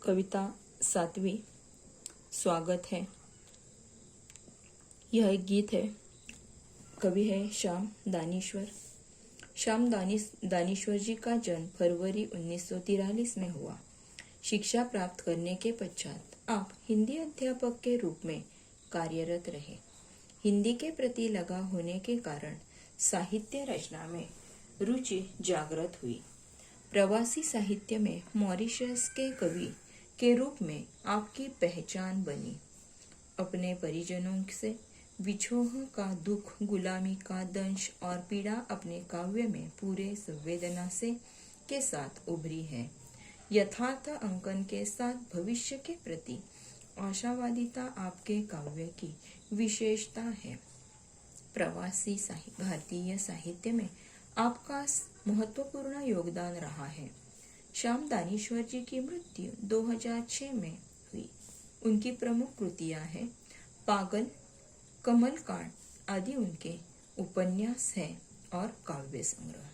कविता 7वीं स्वागत है। यह एक गीत है। कवि है श्याम दानेश्वर। श्याम दानेश्वर जी का जन्म फरवरी 1943 में हुआ। शिक्षा प्राप्त करने के पश्चात आप हिंदी अध्यापक के रूप में कार्यरत रहे। हिंदी के प्रति लगा होने के कारण साहित्य रचना में रुचि जागृत हुई। प्रवासी साहित्य में मॉरिशस के कवि के रूप में आपकी पहचान बनी। अपने परिजनों से विछोह का दुख, गुलामी का दंश और पीड़ा अपने काव्य में पूरे संवेदना से के साथ उभरी है। यथार्थ अंकन के साथ भविष्य के प्रति आशावादिता आपके काव्य की विशेषता है। प्रवासी भारतीय साहित्य में आपका महत्वपूर्ण योगदान रहा है। श्याम दानेश्वर जी की मृत्यु 2006 में हुई। उनकी प्रमुख कृतियां हैं पागल, कमलकांड आदि उनके उपन्यास हैं और काव्य संग्रह।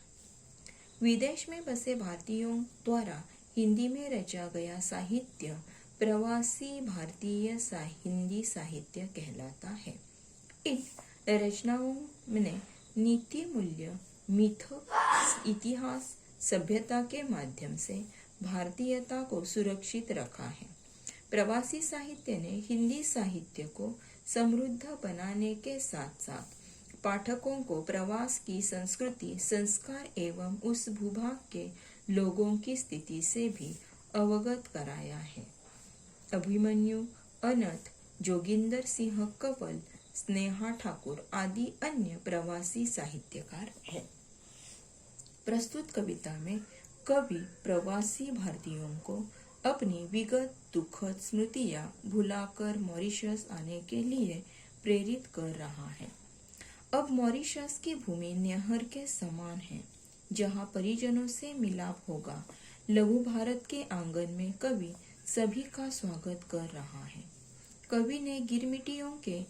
विदेश में बसे भारतीयों द्वारा हिंदी में रचा गया साहित्य प्रवासी भारतीय हिंदी साहित्य कहलाता है। इन रचनाओं ने नीति, मूल्य, मिथ, इतिहास, सभ्यता के माध्यम से भारतीयता को सुरक्षित रखा है। प्रवासी साहित्य ने हिंदी साहित्य को समृद्ध बनाने के साथ साथ पाठकों को प्रवास की संस्कृति, संस्कार एवं उस भूभाग के लोगों की स्थिति से भी अवगत कराया है। अभिमन्यु, अनंत, जोगिंदर सिंह कंवल, स्नेहा ठाकुर आदि अन्य प्रवासी साहित्यकार हैं। प्रस्तुत कविता में कवि प्रवासी भारतीयों को अपनी विगत दुखद स्मृतियां भुलाकर मॉरिशस आने के लिए प्रेरित कर रहा है। अब मॉरिशस की भूमि नहर के समान है, जहां परिजनों से मिलाप होगा। लघु भारत के आंगन में कवि सभी का स्वागत कर रहा है। कवि ने गिरमिटियों के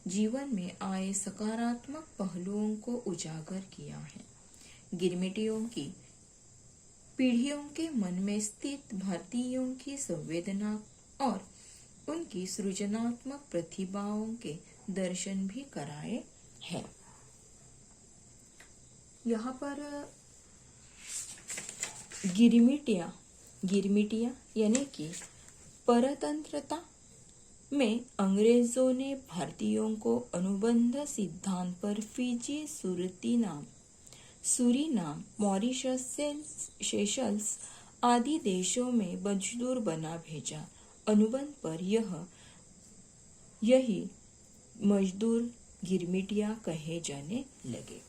जीवन में आए सकारात्मक पहलुओं को उजागर किया है। गिरमिटियों की पीढ़ियों के मन में स्थित भारतीयों की संवेदना और उनकी सृजनात्मक प्रतिभाओं के दर्शन भी कराए हैं। यहाँ पर गिरमिटिया यानी कि परतंत्रता में अंग्रेजों ने भारतीयों को अनुबंध सिद्धांत पर फिजी, सूरीनाम, मॉरिशस, सेशल्स आदि देशों में मजदूर बना भेजा। अनुबंध पर यही मजदूर गिरमिटिया कहे जाने लगे।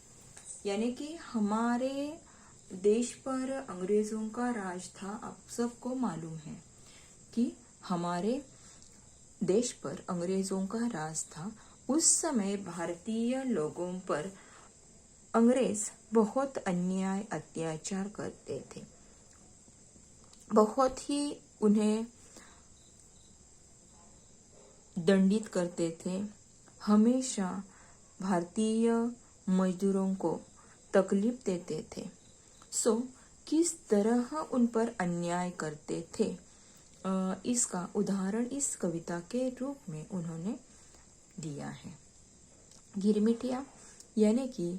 यानी कि हमारे देश पर अंग्रेजों का राज था। आप सबको मालूम है कि हमारे देश पर अंग्रेजों का राज था। उस समय भारतीय लोगों पर अंग्रेज बहुत अन्याय, अत्याचार करते थे। बहुत ही उन्हें दंडित करते थे। हमेशा भारतीय मजदूरों को तकलीफ देते थे। किस तरह उन पर अन्याय करते थे, इसका उदाहरण इस कविता के रूप में उन्होंने दिया है। गिरमिटिया यानी कि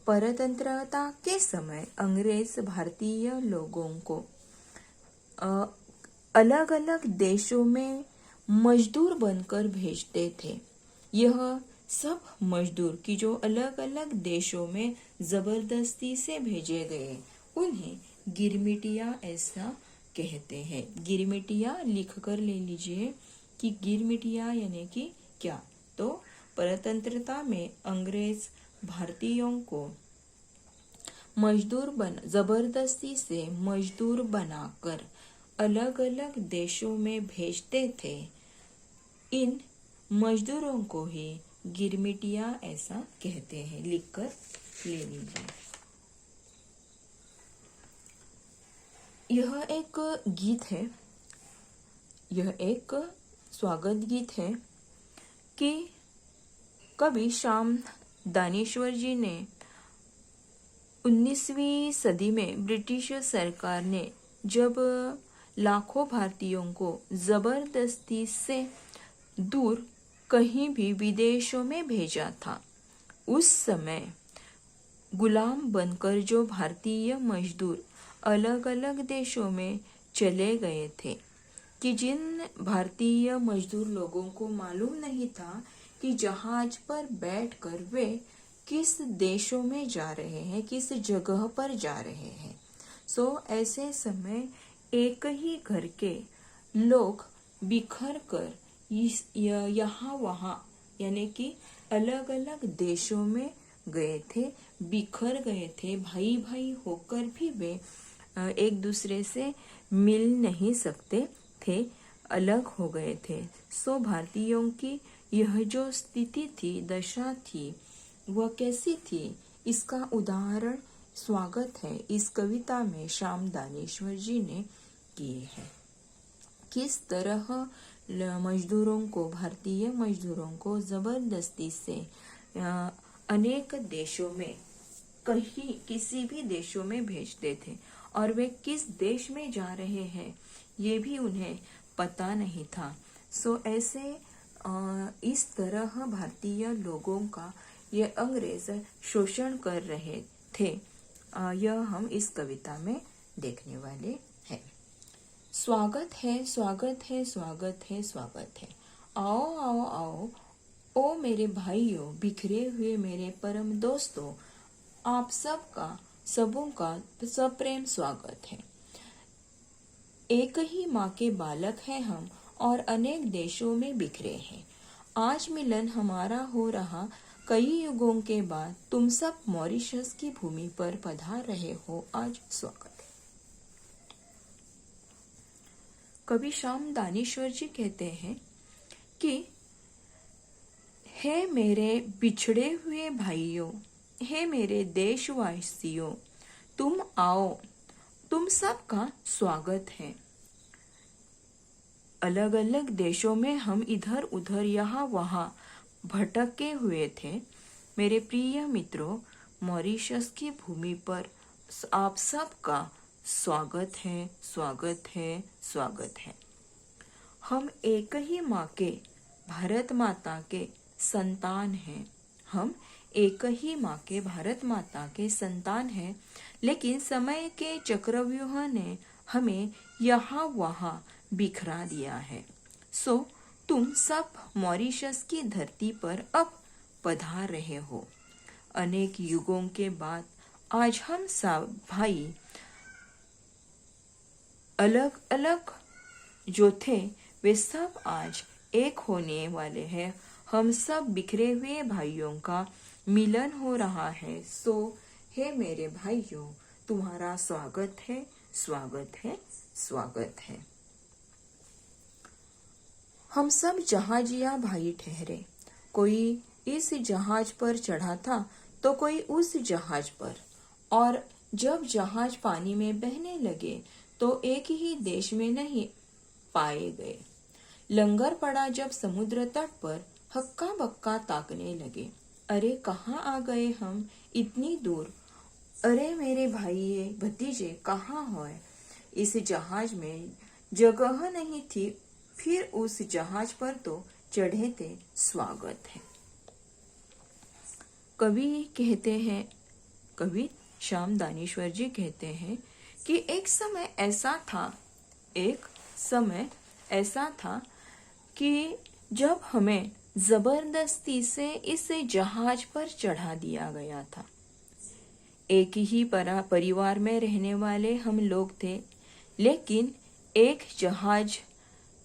परतंत्रता के समय अंग्रेज भारतीय लोगों को अलग अलग देशों में मजदूर बनकर भेजते थे। यह सब मजदूर की जो अलग अलग देशों में जबरदस्ती से भेजे गए, उन्हें गिरमिटिया ऐसा कहते हैं। गिरमिटिया लिख कर ले लीजिए कि गिरमिटिया यानी कि क्या। तो परतंत्रता में अंग्रेज भारतीयों को जबरदस्ती से मजदूर बनाकर अलग अलग देशों में भेजते थे। इन मजदूरों को ही गिरमिटिया ऐसा कहते हैं। लिखकर ले लीजिए। यह एक गीत है, यह एक स्वागत गीत है कि कवि श्याम दानेश्वर जी ने 19वीं सदी में ब्रिटिश सरकार ने जब लाखों भारतीयों को जबरदस्ती से दूर कहीं भी विदेशों में भेजा था। उस समय गुलाम बनकर जो भारतीय मजदूर अलग अलग देशों में चले गए थे, कि जिन भारतीय मजदूर लोगों को मालूम नहीं था कि जहाज पर बैठकर वे किस देशों में जा रहे हैं, किस जगह पर जा रहे हैं। ऐसे समय एक ही घर के लोग बिखर कर यहाँ वहाँ यानी कि अलग अलग देशों में गए थे, बिखर गए थे। भाई भाई होकर भी वे एक दूसरे से मिल नहीं सकते थे, अलग हो गए थे। भारतीयों की यह जो स्थिति थी, दशा थी, वह कैसी थी, इसका उदाहरण स्वागत है इस कविता में श्याम दानेश्वर जी ने किए हैं। किस तरह मजदूरों को, भारतीय मजदूरों को जबरदस्ती से अनेक देशों में, कहीं किसी भी देशों में भेजते थे और वे किस देश में जा रहे हैं ये भी उन्हें पता नहीं था। ऐसे इस तरह भारतीय लोगों का ये अंग्रेज शोषण कर रहे थे, यह हम इस कविता में देखने वाले हैं। स्वागत है, स्वागत है, स्वागत है, स्वागत है। आओ आओ आओ ओ मेरे भाइयों, बिखरे हुए मेरे परम दोस्तों, आप सबका, सबों का सप्रेम स्वागत है। एक ही माँ के बालक हैं हम और अनेक देशों में बिखरे हैं। आज मिलन हमारा हो रहा कई युगों के बाद, तुम सब मॉरिशस की भूमि पर पधार रहे हो, आज स्वागत है। कवि श्याम दानेश्वर जी कहते हैं कि हे मेरे बिछड़े हुए भाइयों, हे मेरे देशवासियों, तुम आओ, तुम सबका स्वागत है। अलग अलग देशों में हम इधर उधर यहाँ वहाँ भटके हुए थे। मेरे प्रिय मित्रों, मॉरिशस की भूमि पर आप सबका स्वागत है, स्वागत है, स्वागत है। हम एक ही माँ के, भारत माता के संतान हैं। हम एक ही माँ के, भारत माता के संतान हैं, लेकिन समय के चक्रव्यूह ने हमें यहाँ वहाँ बिखरा दिया है। तुम सब मॉरिशस की धरती पर अब पधार रहे हो। अनेक युगों के बाद आज हम सब भाई अलग अलग जो थे वे सब आज एक होने वाले हैं। हम सब बिखरे हुए भाइयों का मिलन हो रहा है। हे मेरे भाइयों, तुम्हारा स्वागत है, स्वागत है, स्वागत है। हम सब जहाजिया भाई ठहरे। कोई इस जहाज पर चढ़ा था तो कोई उस जहाज पर, और जब जहाज पानी में बहने लगे तो एक ही देश में नहीं पाए गए। लंगर पड़ा जब समुद्र तट पर, हक्का बक्का ताकने लगे। अरे कहाँ आ गए हम, इतनी दूर। अरे मेरे भाई भतीजे कहाँ होए। इस जहाज में जगह नहीं थी, फिर उस जहाज पर तो चढ़े थे, स्वागत है। कवि कहते हैं, कवि श्याम दानेश्वर जी कहते हैं कि एक समय ऐसा था कि जब हमें जबरदस्ती से इस जहाज पर चढ़ा दिया गया था। एक ही परिवार में रहने वाले हम लोग थे, लेकिन एक जहाज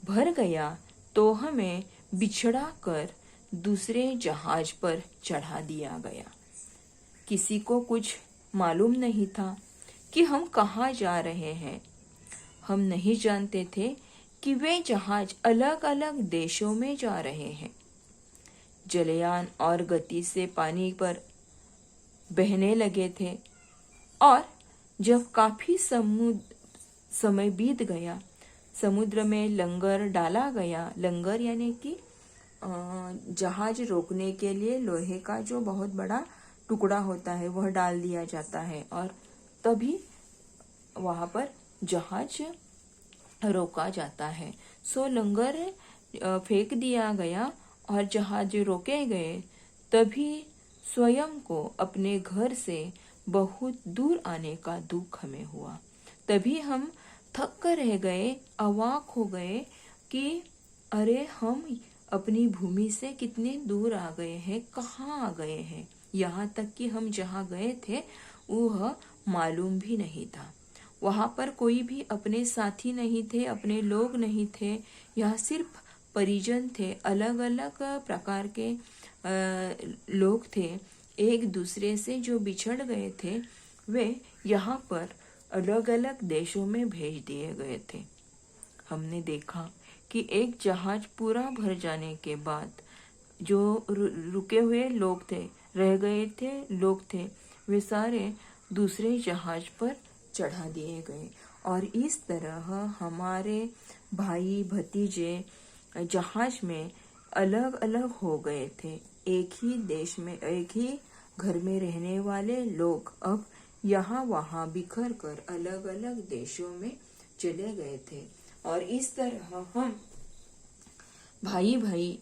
भर गया तो हमें बिछड़ा कर दूसरे जहाज पर चढ़ा दिया गया। किसी को कुछ मालूम नहीं था कि हम कहाँ जा रहे हैं। हम नहीं जानते थे कि वे जहाज अलग अलग देशों में जा रहे हैं। जलयान और गति से पानी पर बहने लगे थे, और जब काफी समय बीत गया, समुद्र में लंगर डाला गया। लंगर यानी कि जहाज रोकने के लिए लोहे का जो बहुत बड़ा टुकड़ा होता है वह डाल दिया जाता है, और तभी वहां पर जहाज रोका जाता है। सो लंगर फेंक दिया गया और जहाज रोके गए। तभी स्वयं को अपने घर से बहुत दूर आने का दुख हमें हुआ। तभी हम थक कर रह गए, अवाक हो गए कि अरे हम अपनी भूमि से कितने दूर आ गए हैं, कहाँ आ गए हैं। यहाँ तक कि हम जहाँ गए थे वह मालूम भी नहीं था। वहाँ पर कोई भी अपने साथी नहीं थे, अपने लोग नहीं थे। यहाँ सिर्फ परिजन थे, अलग अलग प्रकार के लोग थे। एक दूसरे से जो बिछड़ गए थे वे यहाँ पर अलग अलग देशों में भेज दिए गए थे। हमने देखा कि एक जहाज पूरा भर जाने के बाद जो रुके हुए लोग थे, रह गए थे लोग थे, वे सारे दूसरे जहाज पर चढ़ा दिए गए। और इस तरह हमारे भाई भतीजे जहाज में अलग अलग हो गए थे। एक ही देश में, एक ही घर में रहने वाले लोग अब यहाँ वहाँ बिखर कर अलग अलग देशों में चले गए थे। और इस तरह हम भाई भाई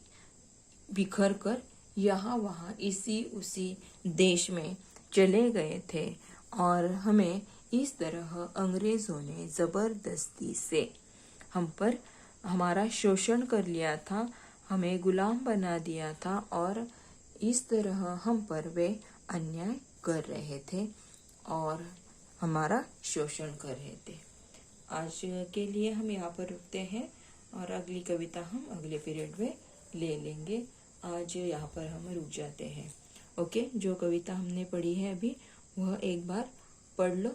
बिखर कर यहाँ वहाँ इसी उसी देश में चले गए थे। और हमें इस तरह अंग्रेजों ने जबरदस्ती से हम पर हमारा शोषण कर लिया था, हमें गुलाम बना दिया था और इस तरह हम पर वे अन्याय कर रहे थे और हमारा शोषण कर रहे थे। आज के लिए हम यहाँ पर रुकते हैं और अगली कविता हम अगले पीरियड में ले लेंगे। आज यहाँ पर हम रुक जाते हैं। ओके, जो कविता हमने पढ़ी है अभी वह एक बार पढ़ लो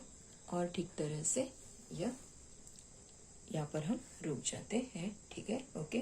और ठीक तरह से यहाँ पर हम रुक जाते हैं। ठीक है, ओके।